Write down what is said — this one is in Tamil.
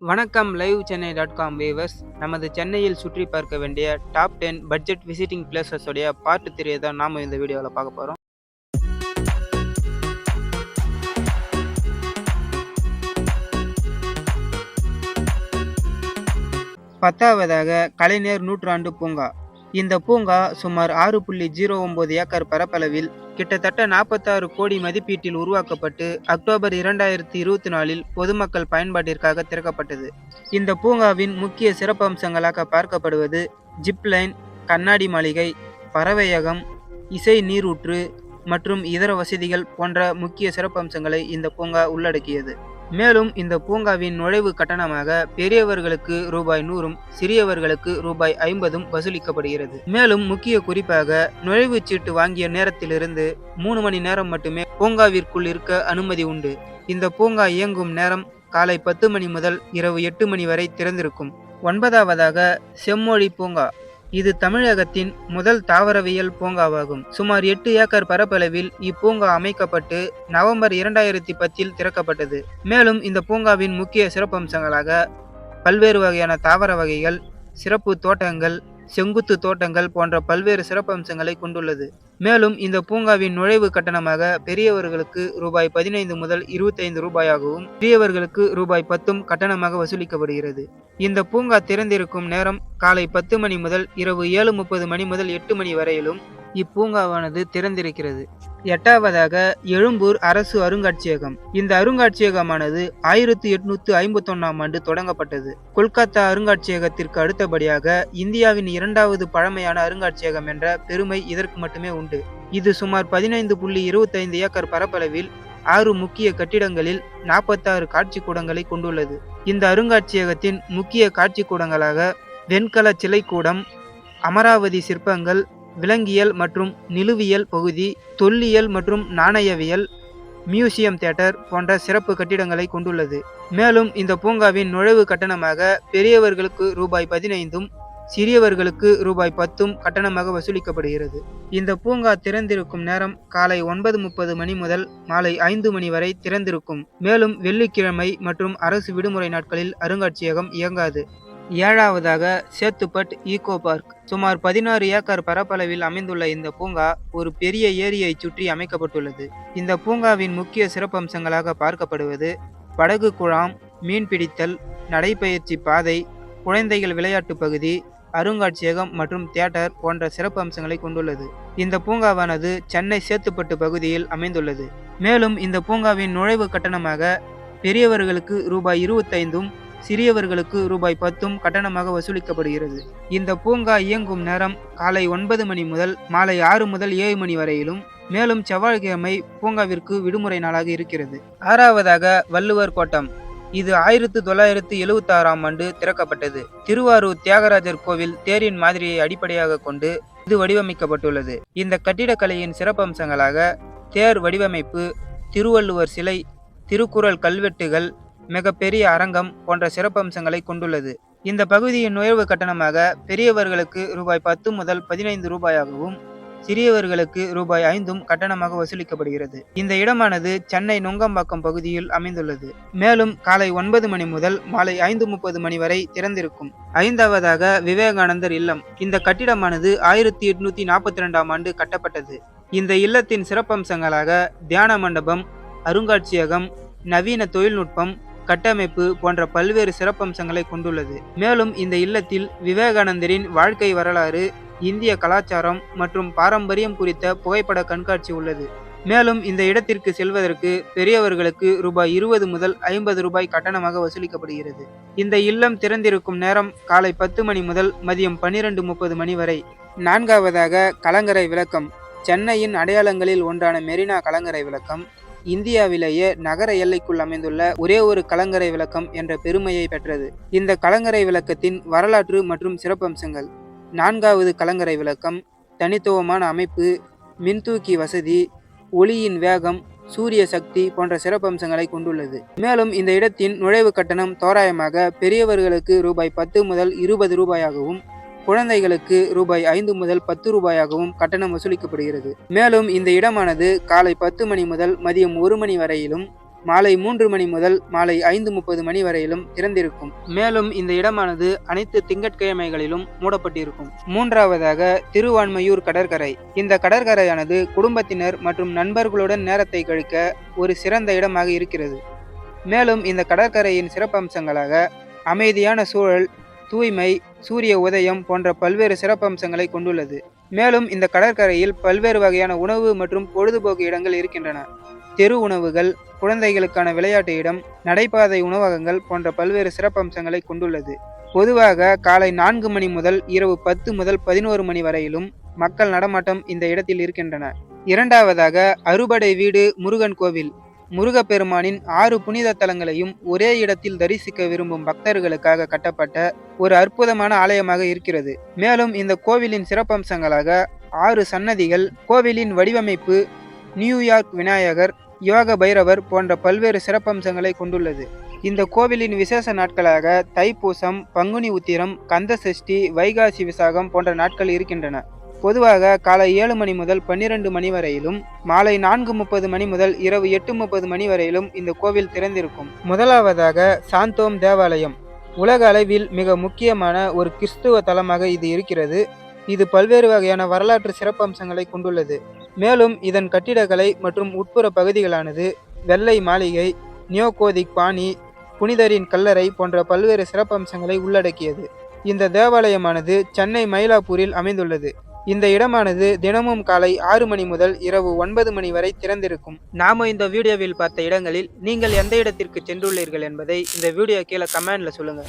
வணக்கம் லைவ் சென்னை.com வியூவர்ஸ். நமது சென்னையில் சுற்றி பார்க்க வேண்டிய டாப் 10 பட்ஜெட் விசிட்டிங் பிளேசஸ் உடைய பார்ட் 3 தான் நாம இந்த வீடியோவில் பார்க்க போறோம். பத்தாவதாக கலைஞர் நூற்றாண்டு பூங்கா. இந்த பூங்கா சுமார் 6.09 ஏக்கர் பரப்பளவில் கிட்டத்தட்ட 46 கோடி மதிப்பீட்டில் உருவாக்கப்பட்டு அக்டோபர் 2024 பொதுமக்கள் பயன்பாட்டிற்காக திறக்கப்பட்டது. இந்த பூங்காவின் முக்கிய சிறப்பம்சங்களாக பார்க்கப்படுவது ஜிப்லைன், கண்ணாடி மாளிகை, பறவையகம், இசை நீரூற்று மற்றும் இதர வசதிகள் போன்ற முக்கிய சிறப்பம்சங்களை இந்த பூங்கா உள்ளடக்கியது. மேலும் இந்த பூங்காவின் நுழைவு கட்டணமாக பெரியவர்களுக்கு ரூபாய் 100ம் சிறியவர்களுக்கு ரூபாய் 50ம் வசூலிக்கப்படுகிறது. மேலும் முக்கிய குறிப்பாக நுழைவுச் சீட்டு வாங்கிய நேரத்திலிருந்து 3 மணி நேரம் மட்டுமே பூங்காவிற்குள் இருக்க அனுமதி உண்டு. இந்த பூங்கா இயங்கும் நேரம் காலை 10 மணி முதல் இரவு 8 மணி வரை திறந்திருக்கும். 9வதாக செம்மொழி பூங்கா. இது தமிழகத்தின் முதல் தாவரவியல் பூங்காவாகும். சுமார் 8 ஏக்கர் பரப்பளவில் இப்பூங்கா அமைக்கப்பட்டு நவம்பர் 2010 திறக்கப்பட்டது. மேலும் இந்த பூங்காவின் முக்கிய சிறப்பம்சங்களாக பல்வேறு வகையான தாவர வகைகள், சிறப்பு தோட்டங்கள், செங்குத்து தோட்டங்கள் போன்ற பல்வேறு சிறப்பம்சங்களை கொண்டுள்ளது. மேலும் இந்த பூங்காவின் நுழைவு கட்டணமாக பெரியவர்களுக்கு ரூபாய் 15 முதல் 25 ரூபாயாகவும் சிறியவர்களுக்கு ரூபாய் 10ம் கட்டணமாக வசூலிக்கப்படுகிறது. இந்த பூங்கா திறந்திருக்கும் நேரம் காலை 10 மணி முதல் இரவு 7:30 மணி முதல் 8 மணி வரையிலும் இப்பூங்காவானது திறந்திருக்கிறது. 8வதாக எழும்பூர் அரசு அருங்காட்சியகம். இந்த அருங்காட்சியகமானது 1851ஆம் ஆண்டு தொடங்கப்பட்டது. கொல்கத்தா அருங்காட்சியகத்திற்கு அடுத்தபடியாக இந்தியாவின் 2வது பழமையான அருங்காட்சியகம் என்ற பெருமை இதற்கு மட்டுமே உண்டு. இது சுமார் 15.25 ஏக்கர் பரப்பளவில் 6 முக்கிய கட்டிடங்களில் 46 காட்சி கூடங்களை கொண்டுள்ளது. இந்த அருங்காட்சியகத்தின் முக்கிய காட்சி கூடங்களாக வெண்கல சிலை கூடம், அமராவதி சிற்பங்கள், விலங்கியல் மற்றும் நிலுவியல் பகுதி, தொல்லியல் மற்றும் நாணயவியல், மியூசியம் தியேட்டர் போன்ற சிறப்பு கட்டிடங்களை கொண்டுள்ளது. மேலும் இந்த பூங்காவின் நுழைவு கட்டணமாக பெரியவர்களுக்கு ரூபாய் 15ம் சிறியவர்களுக்கு ரூபாய் 10ம் கட்டணமாக வசூலிக்கப்படுகிறது. இந்த பூங்கா திறந்திருக்கும் நேரம் காலை 9:30 மணி முதல் மாலை 5 மணி வரை திறந்திருக்கும். மேலும் வெள்ளிக்கிழமை மற்றும் அரசு விடுமுறை நாட்களில் அருங்காட்சியகம் இயங்காது. 7வதாக சேத்துப்பட் ஈகோ பார்க். சுமார் 16 ஏக்கர் பரப்பளவில் அமைந்துள்ள இந்த பூங்கா ஒரு பெரிய ஏரியை சுற்றி அமைக்கப்பட்டுள்ளது. இந்த பூங்காவின் முக்கிய சிறப்பம்சங்களாக பார்க்கப்படுவது படகு குழாம், மீன்பிடித்தல், நடைபயிற்சி பாதை, குழந்தைகள் விளையாட்டு பகுதி, அருங்காட்சியகம் மற்றும் தியேட்டர் போன்ற சிறப்பம்சங்களை கொண்டுள்ளது. இந்த பூங்காவானது சென்னை சேத்துப்பட்டு பகுதியில் அமைந்துள்ளது. மேலும் இந்த பூங்காவின் நுழைவு கட்டணமாக பெரியவர்களுக்கு ரூபாய் 25ம் சிறியவர்களுக்கு ரூபாய் 10ம் கட்டணமாக வசூலிக்கப்படுகிறது. இந்த பூங்கா இயங்கும் நேரம் காலை 9 மணி முதல் மாலை 6 முதல் 7 மணி வரையிலும். மேலும் செவ்வாய்க்கிழமை பூங்காவிற்கு விடுமுறை நாளாக இருக்கிறது. 6வதாக வள்ளுவர் கோட்டம். இது 1976ஆம் ஆண்டு திறக்கப்பட்டது. திருவாரூர் தியாகராஜர் கோவில் தேரின் மாதிரியை அடிப்படையாக கொண்டு இது வடிவமைக்கப்பட்டுள்ளது. இந்த கட்டிடக்கலையின் சிறப்பம்சங்களாக தேர் வடிவமைப்பு, திருவள்ளுவர் சிலை, திருக்குறள் கல்வெட்டுகள், மிகப்பெரிய அரங்கம் போன்ற சிறப்பம்சங்களை கொண்டுள்ளது. இந்த பகுதியின் நுழைவு கட்டணமாக பெரியவர்களுக்கு ரூபாய் 10 முதல் 15 ரூபாயாகவும் சிறியவர்களுக்கு ரூபாய் 5ம் கட்டணமாக வசூலிக்கப்படுகிறது. இந்த இடமானது சென்னை நுங்கம்பாக்கம் பகுதியில் அமைந்துள்ளது. மேலும் காலை 9 மணி முதல் மாலை 5:30 மணி வரை திறந்திருக்கும். 5வதாக விவேகானந்தர் இல்லம். இந்த கட்டிடமானது 1842ஆம் ஆண்டு கட்டப்பட்டது. இந்த இல்லத்தின் சிறப்பம்சங்களாக தியான மண்டபம், அருங்காட்சியகம், நவீன தொழில்நுட்பம், கட்டமைப்பு போன்ற பல்வேறு சிறப்பம்சங்களை கொண்டுள்ளது. மேலும் இந்த இல்லத்தில் விவேகானந்தரின் வாழ்க்கை வரலாறு, இந்திய கலாச்சாரம் மற்றும் பாரம்பரியம் குறித்த புகைப்பட கண்காட்சி உள்ளது. மேலும் இந்த இடத்திற்கு செல்வதற்கு பெரியவர்களுக்கு ரூபாய் 20 முதல் 50 ரூபாய் கட்டணமாக வசூலிக்கப்படுகிறது. இந்த இல்லம் திறந்திருக்கும் நேரம் காலை 10 மணி முதல் மதியம் 12:30 மணி வரை. 4வதாக கலங்கரை விளக்கம். சென்னையின் அடையாளங்களில் ஒன்றான மெரினா கலங்கரை விளக்கம் இந்தியாவிலேயே நகர எல்லைக்குள் அமைந்துள்ள ஒரே ஒரு கலங்கரை விளக்கம் என்ற பெருமையை பெற்றது. இந்த கலங்கரை விளக்கத்தின் வரலாற்று மற்றும் சிறப்பம்சங்கள். 4வது கலங்கரை விளக்கம் தனித்துவமான அமைப்பு, மின்தூக்கி வசதி, ஒளியின் வேகம், சூரிய சக்தி போன்ற சிறப்பம்சங்களை கொண்டுள்ளது. மேலும் இந்த இடத்தின் நுழைவு கட்டணம் தோராயமாக பெரியவர்களுக்கு ரூபாய் 10 முதல் 20 ரூபாயாகவும் குழந்தைகளுக்கு ரூபாய் 5 முதல் 10 ரூபாயாகவும் கட்டணம் வசூலிக்கப்படுகிறது. மேலும் இந்த இடமானது காலை 10 மணி முதல் மதியம் 1 மணி வரையிலும் மாலை 3 மணி முதல் மாலை 5:30 மணி வரையிலும் திறந்திருக்கும். மேலும் இந்த இடமானது அனைத்து திங்கட்கிழமைகளிலும் மூடப்பட்டிருக்கும். மூன்றாவதாக திருவான்மையூர் கடற்கரை. இந்த கடற்கரையானது குடும்பத்தினர் மற்றும் நண்பர்களுடன் நேரத்தை கழிக்க ஒரு சிறந்த இடமாக இருக்கிறது. மேலும் இந்த கடற்கரையின் சிறப்பம்சங்களாக அமைதியான சூழல், தூய்மை, சூரிய உதயம் போன்ற பல்வேறு சிறப்பம்சங்களை கொண்டுள்ளது. மேலும் இந்த கடற்கரையில் பல்வேறு வகையான உணவு மற்றும் பொழுதுபோக்கு இடங்கள் இருக்கின்றன. தெரு உணவுகள், குழந்தைகளுக்கான விளையாட்டு இடம், நடைபாதை உணவகங்கள் போன்ற பல்வேறு சிறப்பம்சங்களை கொண்டுள்ளது. பொதுவாக காலை 4 மணி முதல் இரவு 10 முதல் 11 மணி வரையிலும் மக்கள் நடமாட்டம் இந்த இடத்தில் இருக்கின்றன. இரண்டாவதாக அறுபடை வீடு முருகன் கோவில். முருகப்பெருமானின் 6 புனித தலங்களையும் ஒரே இடத்தில் தரிசிக்க விரும்பும் பக்தர்களுக்காக கட்டப்பட்ட ஒரு அற்புதமான ஆலயமாக இருக்கிறது. மேலும் இந்த கோவிலின் சிறப்பம்சங்களாக 6 சன்னதிகள், கோவிலின் வடிவமைப்பு, நியூயார்க் விநாயகர், யோக பைரவர் போன்ற பல்வேறு சிறப்பம்சங்களை கொண்டுள்ளது. இந்த கோவிலின் விசேஷ நாட்களாக தைப்பூசம், பங்குனி உத்திரம், கந்த சஷ்டி, வைகாசி விசாகம் போன்ற நாட்கள் இருக்கின்றன. பொதுவாக காலை 7 மணி முதல் 12 மணி வரையிலும், மாலை 4:30 மணி முதல் இரவு 8:30 மணி வரையிலும் இந்த கோவில் திறந்திருக்கும். முதலாவதாக சாந்தோம் தேவாலயம். உலக அளவில் மிக முக்கியமான ஒரு கிறிஸ்துவ தலமாக இது இருக்கிறது. இது பல்வேறு வகையான வரலாற்று சிறப்பம்சங்களை கொண்டுள்ளது. மேலும் இதன் கட்டிடக்கலை மற்றும் உட்புற பகுதிகளானது வெள்ளை மாளிகை, நியோகோதிக் பாணி, புனிதரின் கல்லறை போன்ற பல்வேறு சிறப்பம்சங்களை உள்ளடக்கியது. இந்த தேவாலயமானது சென்னை மயிலாப்பூரில் அமைந்துள்ளது. இந்த இடமானது தினமும் காலை 6 மணி முதல் இரவு 9 மணி வரை திறந்திருக்கும். நாம இந்த வீடியோவில் பார்த்த இடங்களில் நீங்கள் எந்த இடத்திற்கு சென்றுள்ளீர்கள் என்பதை இந்த வீடியோ கீழே கமெண்ட்ல சொல்லுங்க.